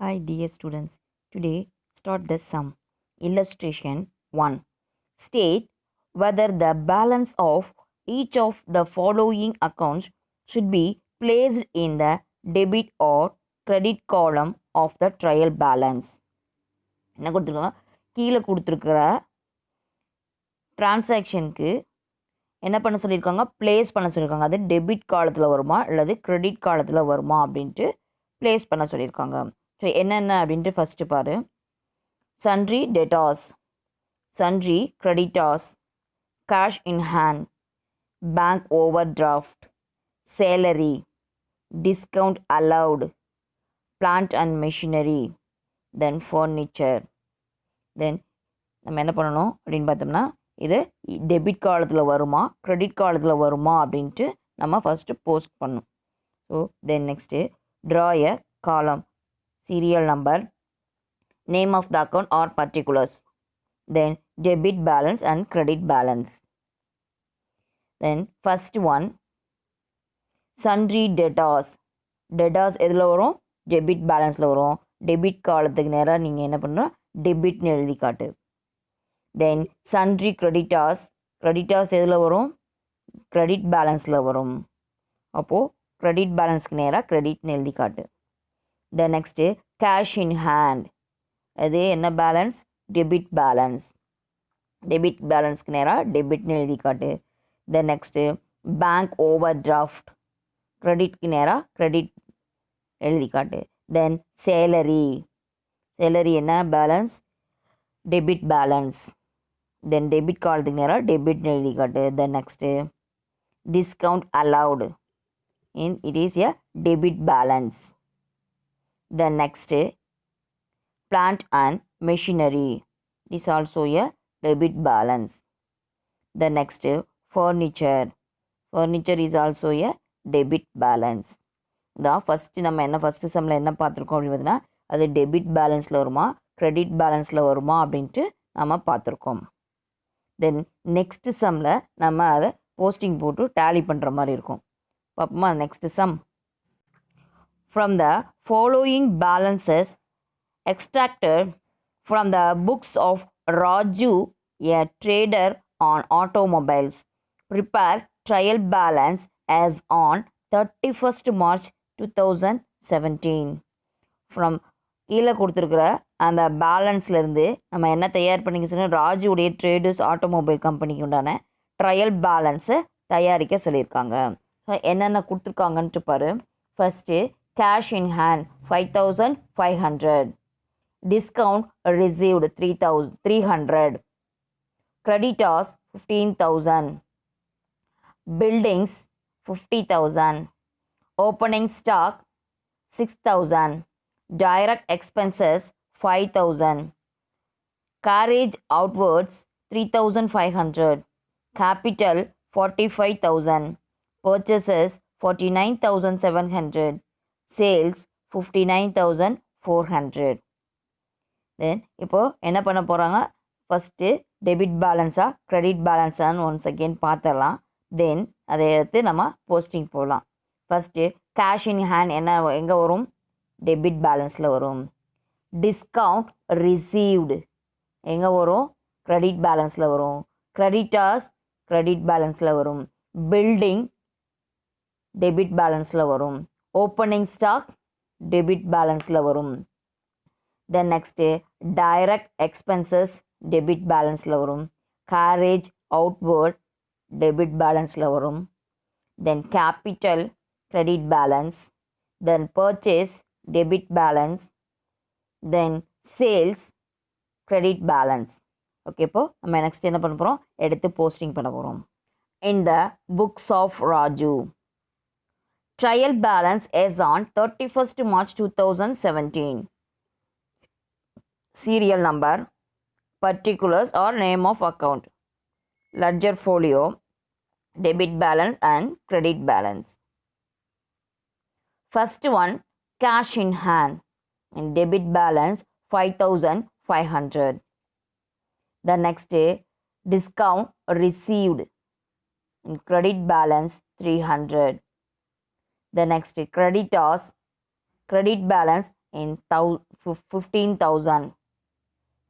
Hi dear students, today start the sum. Illustration 1. State whether the balance of each of the following accounts should be placed in the debit or credit column of the trial balance. என்ன கொடுத்துருக்காங்க கீழே கொடுத்துருக்கிற டிரான்சாக்ஷனுக்கு என்ன பண்ண சொல்லியிருக்காங்க place பண்ண சொல்லியிருக்காங்க அது டெபிட் காலத்தில் வருமா அல்லது கிரெடிட் காலத்தில் வருமா அப்படின்ட்டு ப்ளேஸ் பண்ண சொல்லியிருக்காங்க ஸோ என்னென்ன அப்படின்ட்டு ஃபஸ்ட்டு பாரு sundry debtors sundry creditors cash in hand bank overdraft salary discount allowed plant and machinery then furniture then நம்ம என்ன பண்ணணும் அப்படின்னு பார்த்தோம்னா இது டெபிட் காலத்தில் வருமா கிரெடிட் காலத்தில் வருமா அப்படின்ட்டு நம்ம ஃபஸ்ட்டு போஸ்ட் பண்ணணும் ஸோ தென் நெக்ஸ்ட்டு ட்ரா எ காலம் serial number, name of the account or particulars, then debit balance and credit balance. Then first one, sundry debtors. Debtors எதில் வரும் டெபிட் பேலன்ஸில் வரும் டெபிட் காலத்துக்கு நேராக நீங்கள் என்ன பண்ணுறோம் டெபிட்னு எழுதி காட்டு தென் சன்ட்ரி கிரெடிட்டாஸ் கிரெடிட்டாஸ் எதில் வரும் கிரெடிட் பேலன்ஸில் வரும் அப்போது கிரெடிட் பேலன்ஸ்க்கு நேராக கிரெடிட்னு எழுதி காட்டு the next cash in hand அது என்ன பேலன்ஸ் டெபிட் பேலன்ஸ் டெபிட் பேலன்ஸ்க்கு நேராக டெபிட்னு எழுதி காட்டு the next bank overdraft கிரெடிட்க்கு நேராக கிரெடிட் எழுதி காட்டு தென் சேலரி சேலரி என்ன balance debit balance then debit காலத்துக்கு நேராக டெபிட்னு எழுதி காட்டு the next discount allowed in it is a debit balance. The next plant and machinery is also a debit balance. The next furniture is also a debit balance. தான் first நம்ம என்ன first சம்மில் என்ன பார்த்துருக்கோம் அப்படின்னு பார்த்தீங்கன்னா அது டெபிட் பேலன்ஸில் வருமா கிரெடிட் பேலன்ஸில் வருமா அப்படின்ட்டு நம்ம பார்த்துருக்கோம் தென் நெக்ஸ்ட்டு சம்மில் நம்ம அதை போஸ்டிங் போட்டு டேலி பண்ணுற மாதிரி இருக்கும் பார்ப்போமா next sum from the following balances extracted from the books of Raju, a trader on automobiles. Prepare trial balance as on 31st March 2017. From கீழே கொடுத்துருக்குற அந்த பேலன்ஸ்லேருந்து நம்ம என்ன தயார் பண்ணிக்க சொன்னால் ராஜுடைய ட்ரேடர்ஸ் ஆட்டோமொபைல் கம்பெனிக்கு உண்டான ட்ரையல் பேலன்ஸை தயாரிக்க சொல்லியிருக்காங்க என்னென்ன கொடுத்துருக்காங்கன்ட்டு பாரு first cash in hand 5500 discount received 300 creditors 15000 buildings 50000 opening stock 6000 direct expenses 5000 carriage outwards 3500 capital 45000 purchases 49700 sales 59400 then இப்போது என்ன பண்ண போகிறாங்க ஃபஸ்ட்டு டெபிட் பேலன்ஸாக க்ரெடிட் பேலன்ஸான்னு ஒன்ஸ் அகெயின் பார்த்துடலாம் தென் அதை எடுத்து நம்ம போஸ்டிங் போடலாம் ஃபஸ்ட்டு கேஷ் இன் ஹேண்ட் என்ன எங்கே வரும் டெபிட் பேலன்ஸில் வரும் டிஸ்கவுண்ட் ரிசீவ்டு எங்கே வரும் க்ரெடிட் பேலன்ஸில் வரும் க்ரெடிட்டார்ஸ் க்ரெடிட் பேலன்ஸில் வரும் பில்டிங் டெபிட் பேலன்ஸில் வரும் ஓப்பனிங் ஸ்டாக் டெபிட் பேலன்ஸில் வரும் then next direct expenses debit பேலன்ஸில் வரும் கேரேஜ் அவுட்வேர்ட் டெபிட் பேலன்ஸில் வரும் then capital credit balance then purchase debit balance then sales credit balance okay இப்போது நம்ம நெக்ஸ்ட் என்ன பண்ண போகிறோம் எடுத்து போஸ்டிங் பண்ண போகிறோம் in the books of Raju trial balance is on 31st March 2017. Serial number, particulars or name of account, ledger folio, debit balance and credit balance. First one, cash in hand and debit balance 5500. The next day, discount received and credit balance 300. The next creditors credit balance in 15,000.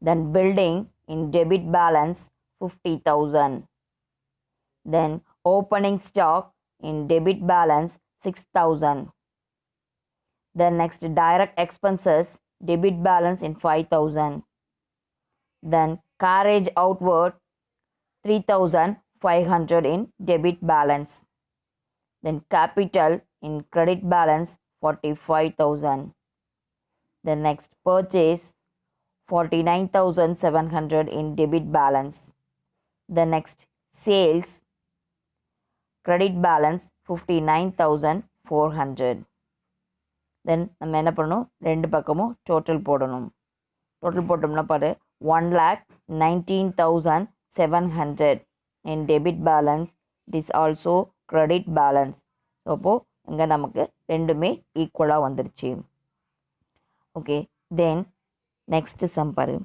Then building in debit balance 50,000. Then opening stock in debit balance 6,000. Then next direct expenses debit balance in 5,000. Then carriage outward 3,500 in debit balance. Then capital in credit balance 45,000. Then next purchase 49,700 in debit balance. The next sales credit balance 59,400. Then நம்ம என்ன பண்ணணும், ரெண்டு பக்கமும் total போடணும். Total போட்டோம்னா பாரு 1,19,700 in debit balance. It is also credit balance. So அப்போது இங்கே நமக்கு ரெண்டுமே ஈக்குவலாக வந்துருச்சு. ஓகே, தென் நெக்ஸ்ட் சம் பாரு.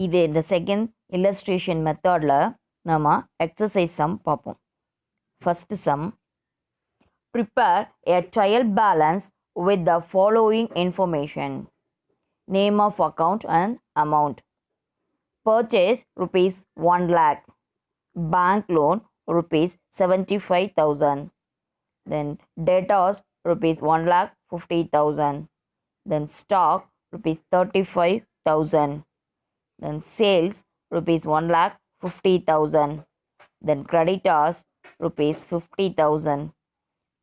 இது இந்த செகண்ட் இல்லஸ்ட்ரேஷன் மெத்தடில் நம்ம எக்ஸசைஸ் சம் பார்ப்போம். First some, prepare a trial balance with the following information: name of account and amount. Purchase rupees 1 lakh, bank loan rupees 75,000, then debtors rupees 1,50,000, then stock rupees 35,000, then sales rupees 1,50,000, then creditors rupees 50,000,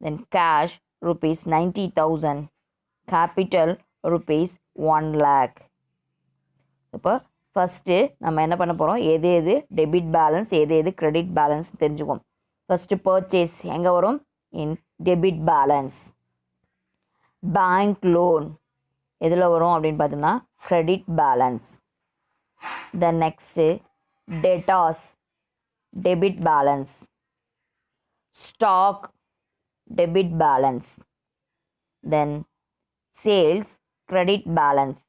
then cash rupees 90,000, capital rupees 1 lakh. இப்போ first நம்ம என்ன பண்ண போகிறோம், எது எது debit balance எது எது credit balance தெரிஞ்சுக்குவோம். ஃபஸ்ட்டு பர்ச்சேஸ் எங்கே வரும், in debit balance. Bank loan எதில் வரும் அப்படின்னு பார்த்தோம்னா credit balance. Then next debtors debit balance. Stock debit balance. Then sales credit balance.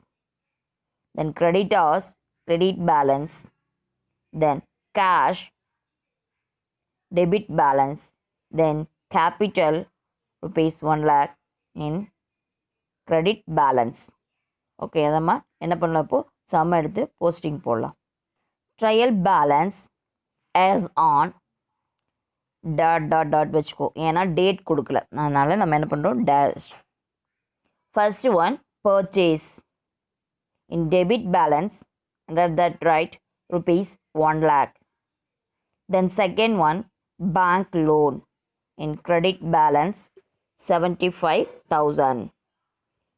Then creditors credit balance. Then cash debit balance. Then capital rupees 1 lakh in credit balance. Okay, நம்ம என்ன பண்ணலாம், இப்போது some எடுத்து posting போடலாம். Trial balance as on dot வச்சுக்கோ, ஏன்னா date கொடுக்கல, அதனால் நம்ம என்ன பண்ணுறோம், dash. First one purchase in debit balance, under that right rupees 1 lakh. Then second one bank loan in credit balance 75,000.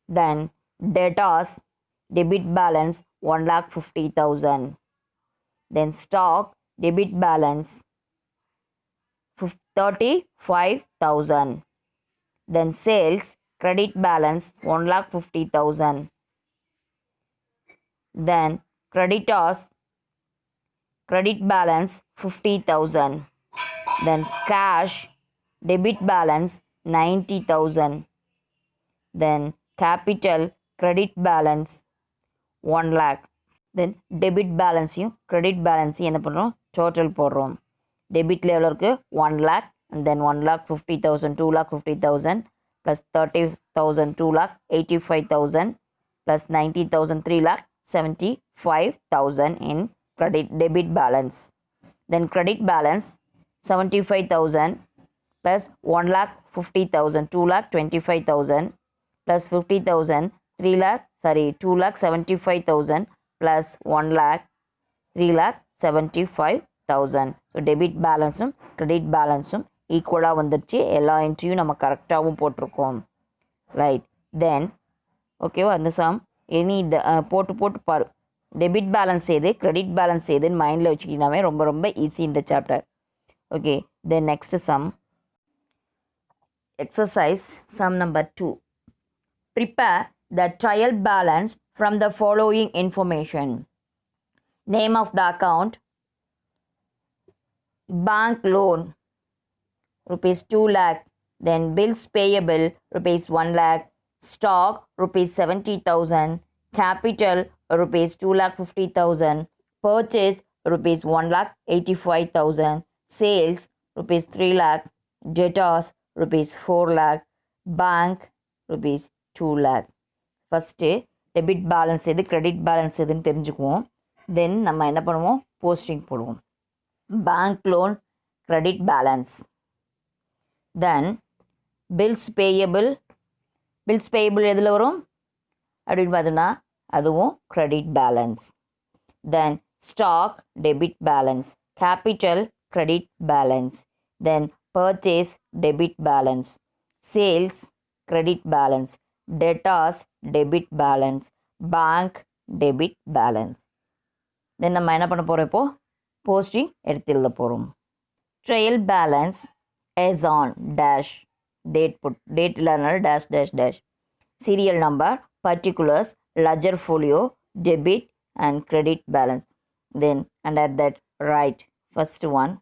Then debtors debit balance 1,50,000. Then stock debit balance 35,000. Then sales credit balance 1,50,000. Then creditors credit balance 50,000. Then cash debit balance 90,000. Then capital credit balance 1 lakh. Then debit balanceயும் credit balanceயும் என்ன பண்ணுறோம், total போடுறோம். டெபிட்டில் எவ்வளோ இருக்குது, 1 lakh, and then 1,50,000, 2,50,000, plus 30,000, 2,85,000, plus 90,000, 3,75,000 in debit balance. Then credit balance 75,000 plus 1,50,000, 2,25,000, plus 50,000, 2,75,000 plus 1 lakh, 3,75,000. So debit பேலன்ஸும் credit பேலன்ஸும் ஈக்குவலாக வந்துடுச்சு. எல்லா என்ட்ரியும் நம்ம கரெக்டாகவும் போட்டிருக்கோம். ரைட், தென் ஓகேவா, அந்த சம் எனி போட்டு பாரு. டெபிட் பேலன்ஸ் எது, கிரெடிட் பேலன்ஸ் எதுன்னு மைண்டில் வச்சுக்கிட்டாவே ரொம்ப ரொம்ப ஈஸி இந்த chapter. Okay, then next sum, exercise sum number 2. Prepare the trial balance from the following information: name of the account, bank loan rupees 2 lakh, then bills payable rupees 1 lakh, stock rupees 70,000, capital rupees 2,50,000, purchase rupees 1,85,000, sales rupees 3 lakh, debtors rupees 4 lakh, bank rupees 2 lakh. First debit balance எது credit balance எதுன்னு தெரிஞ்சுக்குவோம். Then நம்ம என்ன பண்ணுவோம், posting போடுவோம். Bank loan credit balance. Then bills payable எதில் வரும் அப்படின்னு பார்த்தோம்னா அதுவும் credit balance. Then stock debit balance, capital credit balance, then purchase debit balance, sales credit balance, debtors debit balance, bank debit balance. Then நம்ம என்ன பண்ண போகிறோம், இப்போது போஸ்டிங் எடுத்து எழுத போகிறோம். Trial balance is on dash date இல்லைனால dash dash dash, serial number, particulars, ledger folio, debit and credit balance. Then under that write first one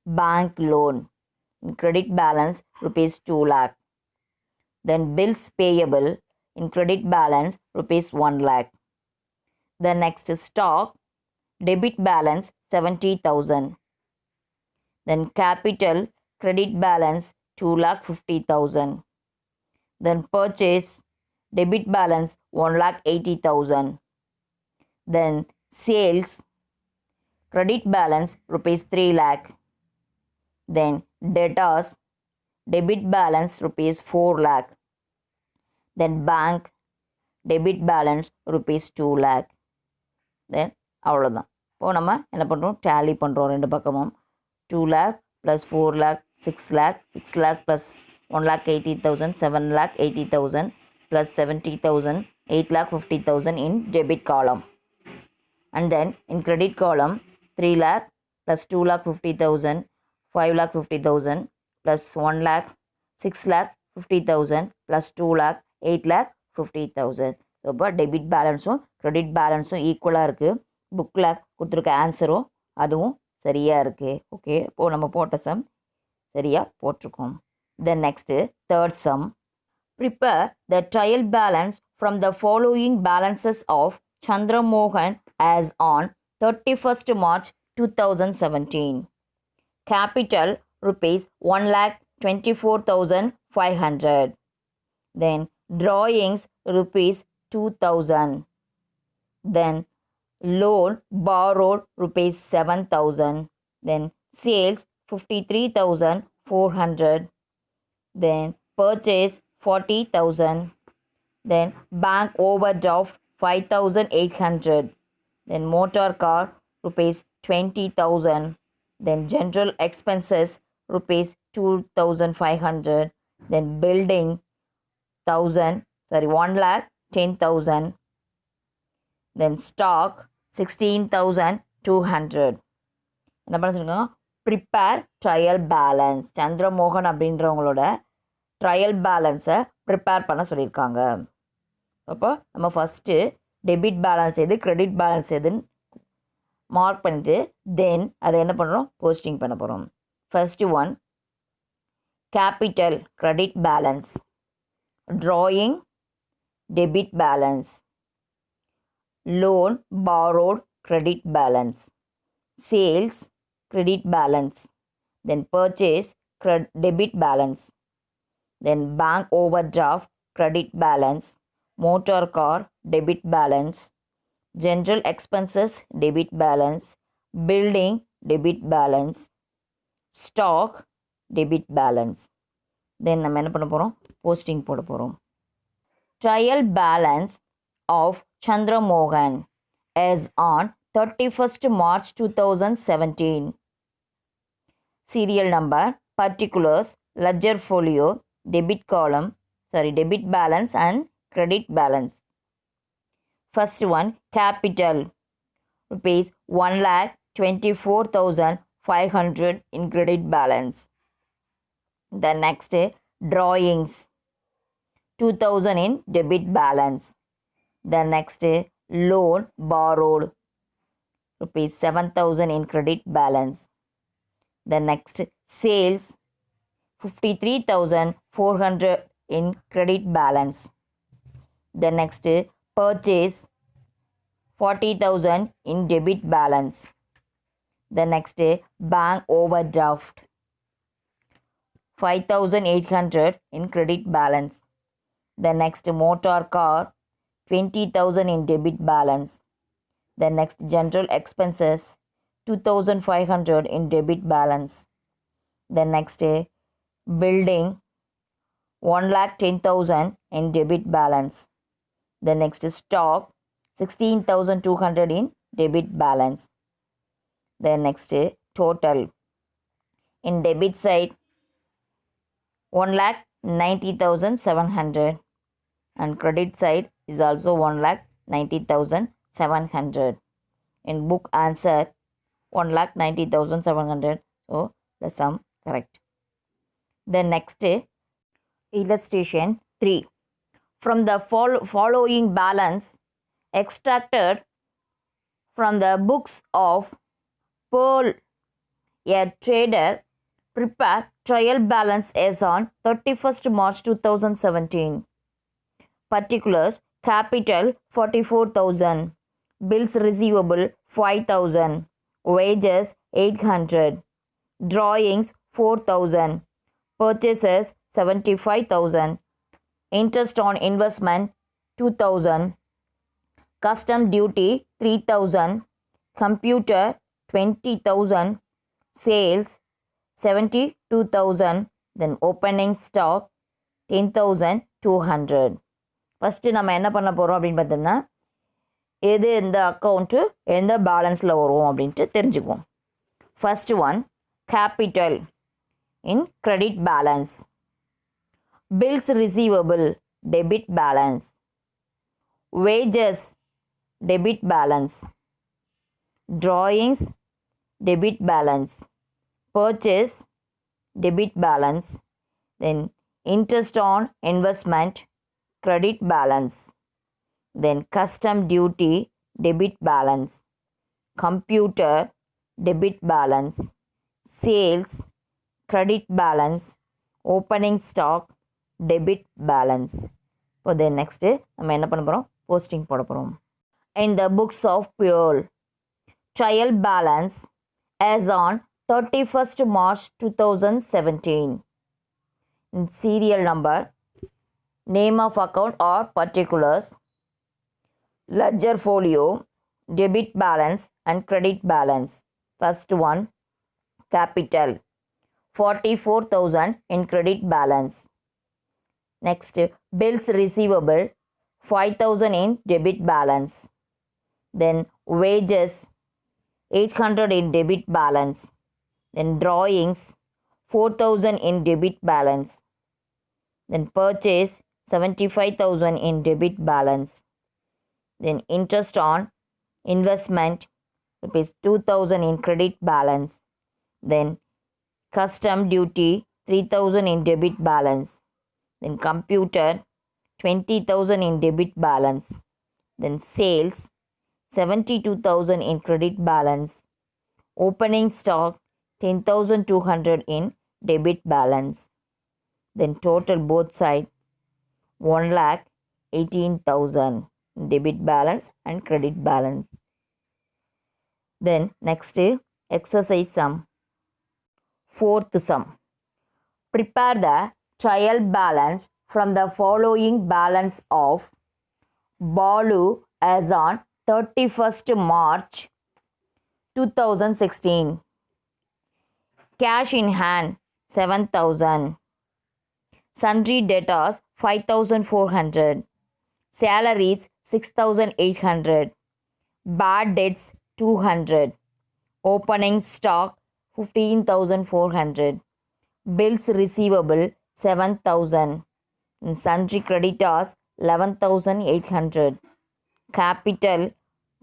bank loan, credit balance rupees 2 lakh. Then bills payable in credit balance rupees 1 lakh. The next stock debit balance 70,000. Then capital credit balance 2,50,000. Then purchase debit balance 1,80,000. Then sales credit balance rupees 3 lakh. Then debtors debit balance rupees 4 lakh. Then bank debit balance rupees 2 lakh. Then அவ்வளோதான். இப்போது நம்ம என்ன பண்ணுறோம், tally பண்ணுறோம் ரெண்டு பக்கமும். 2 lakh plus 4 lakh 6 lakh, 6 lakh plus 1,80,000, 7,80,000 plus 70,000, 8,50,000 in debit column. And then in credit column 3 lakh plus 2,50,000, 5,50,000 plus 1 lakh, 6,50,000 plus 2 lakh, 8,50,000. So இப்போ debit பேலன்ஸும் கிரெடிட் பேலன்ஸும் ஈக்குவலாக இருக்குது. புக்கில் கொடுத்துருக்க ஆன்சரும் அதுவும் சரியாக இருக்குது. ஓகே, இப்போது நம்ம போட்ட சம் சரியாக போட்டிருக்கோம். Then next third sum. Prepare the trial balance from the following balances of Chandramohan as on 31st March 2017. Capital rupees 1,24,500. Then drawings rupees 2,000. Then loan borrowed rupees 7,000. Then sales 53,400. Then purchase 40,000. Then bank overdraft 5,800. Then motor car rupees 20,000. Then general expenses rupees 2,500. Then building 1,10,000. Then stock 16,200. என்ன பண்ண சொல்லியிருக்காங்க, prepare trial balance. Chandramohan அப்படின்றவங்களோட trial பேலன்ஸை prepare பண்ண சொல்லியிருக்காங்க. அப்போ நம்ம first debit balance எது கிரெடிட் பேலன்ஸ் எதுன்னு மார்க் பண்ணிவிட்டு தென் அதை என்ன பண்ணுறோம், போஸ்டிங் பண்ண போகிறோம். First one capital credit balance, drawing debit balance, loan borrowed credit balance, sales credit balance, then purchase debit balance, then bank overdraft credit balance, motor car debit balance, general expenses debit balance, building debit balance, stock debit balance. Then நம்ம என்ன பண்ண போகிறோம், posting போட போகிறோம். Trial balance of Chandramohan as on 31st March 2017. Serial number, particulars, ledger folio, debit balance and credit balance. First one, capital rupees 1,24,500 in credit balance. The next, drawings 2,000 in debit balance. The next, loan borrowed rupees 7,000 in credit balance. The next, sales 53,400 in credit balance. The next, purchase 40,000 in debit balance. The next, bank overdraft 5,800 in credit balance. The next, motor car 20,000 in debit balance. Then next, general expenses, 2,500 in debit balance. Then next, building, 1,10,000 in debit balance. Then next is stock, 16,200 in debit balance. Then next, total. In debit side, 1,90,700, and credit side is also 1,90,700. In book answer, 1,90,700. So the sum correct. Then next, illustration 3. From the following balance extracted from the books of Pearl, a trader, prepare trial balance as on 31st March 2017. Particulars: capital 44,000, bills receivable 5,000, wages 800, drawings 4,000, purchases 75,000, interest on investment 2,000, custom duty 3,000, computer 20,000, sales 72,000, then opening stock 10,200. First நம்ம என்ன பண்ண போகிறோம் அப்படின்னு பார்த்தோம்னா, எது எந்த account எந்த பேலன்ஸில் வரும் அப்படின்ட்டு தெரிஞ்சுக்குவோம். First one, capital in credit balance, bills receivable debit balance, wages debit balance, drawings debit balance, purchase debit balance, then interest on investment credit balance, then custom duty debit balance, computer debit balance, sales credit balance, opening stock debit balance. For the next நம்ம என்ன பண்ண போகிறோம், posting போட போகிறோம். In the books of Pearl, trial balance as on 31st March 2017. In serial number, name of account or particulars, ledger folio, debit balance and credit balance. First one, capital 44,000 in credit balance. Next, bills receivable 5,000 in debit balance. Then wages 800 in debit balance. Then drawings 4,000 in debit balance. Then purchase 75,000 in debit balance. Then interest on investment rupees 2,000 in credit balance. Then custom duty 3,000 in debit balance. Then computer 20,000 in debit balance. Then sales 72,000 in credit balance. Opening stock 10,200 in debit balance. Then total both side 1,18,000 debit balance and credit balance. Then next, exercise sum. Fourth sum. Prepare the trial balance from the following balance of Balu as on 31st March 2016. Cash in hand 7,000. Sundry debtors 5,400. Salaries 6,800. Bad debts 200. Opening stock 15,400. Bills receivable 7,000. Sundry creditors 11,800. Capital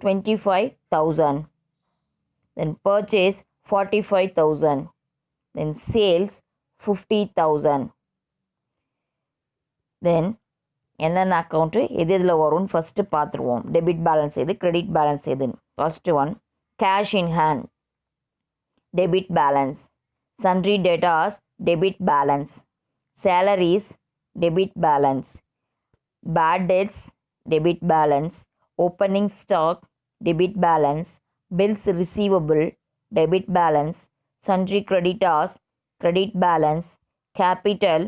25,000. Then purchase 45,000. Then sales 50,000. Then என்னென்ன account எது இதில் வரும்னு first பார்த்துருவோம். Debit balance எது, credit balance எதுன்னு. First one, cash in hand debit balance, sundry debtors debit balance, salaries debit balance, bad debts debit balance, opening stock debit balance, bills receivable debit balance, sundry creditors credit balance, capital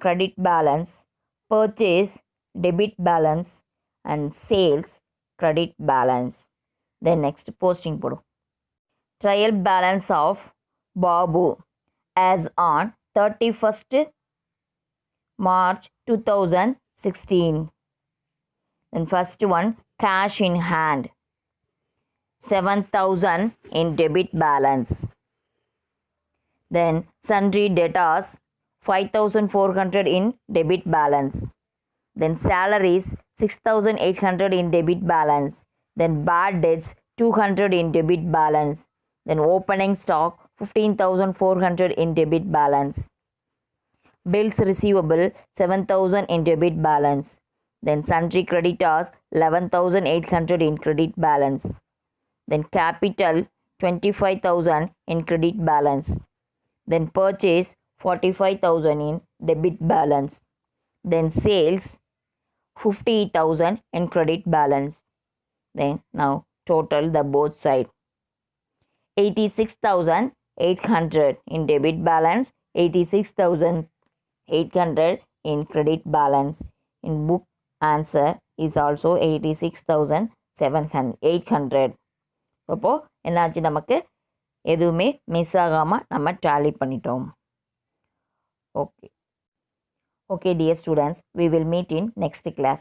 credit balance, purchase debit balance, and sales credit balance. Then next posting போடும். Trial balance of Babu as on 31st March 2016. Then first one, cash in hand, 7,000 in debit balance. Then sundry debtors, 5,400 in debit balance. Then salaries, 6,800 in debit balance. Then bad debts, 200 in debit balance. Then opening stock, 15,400 in debit balance. Bills receivable, 7,000 in debit balance. Then sundry creditors, 11,800 in credit balance. Then capital, 25,000 in credit balance. Then purchase, 45,000 in debit balance. Then sales, 50,000 in credit balance. Then now total the both side. 86,800 in debit balance, 86,800 in credit balance. In book answer is also 86,800. அப்போ என்னாச்சு, நமக்கு எதுவுமே miss ஆகாமல் நம்ம tally பண்ணிட்டோம். Okay dear students, we will meet in next class.